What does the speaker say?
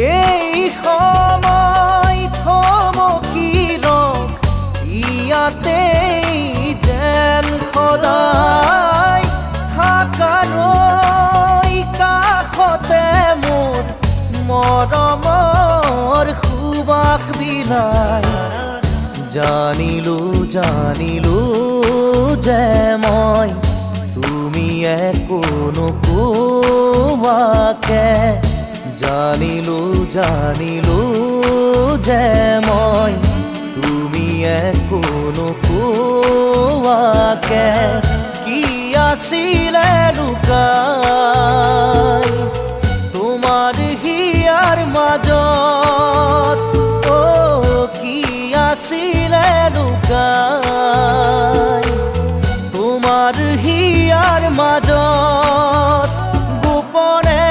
এই সময় থমকি ৰখ, ইয়াতেই যেন সদায় থাকাৰৈ কাষতে মোৰ মৰমৰ সুবাস বিলাই। জানিলো যে মই তুমি একো নোকোৱাকে, জানিলো যে মই তুমি একো নোকোৱাকে কি আছিলে লুকাই তোমাৰ হিয়াৰ মাজত। কি আছিলে লুকাই তোমাৰ হিয়াৰ মাজত গোপনে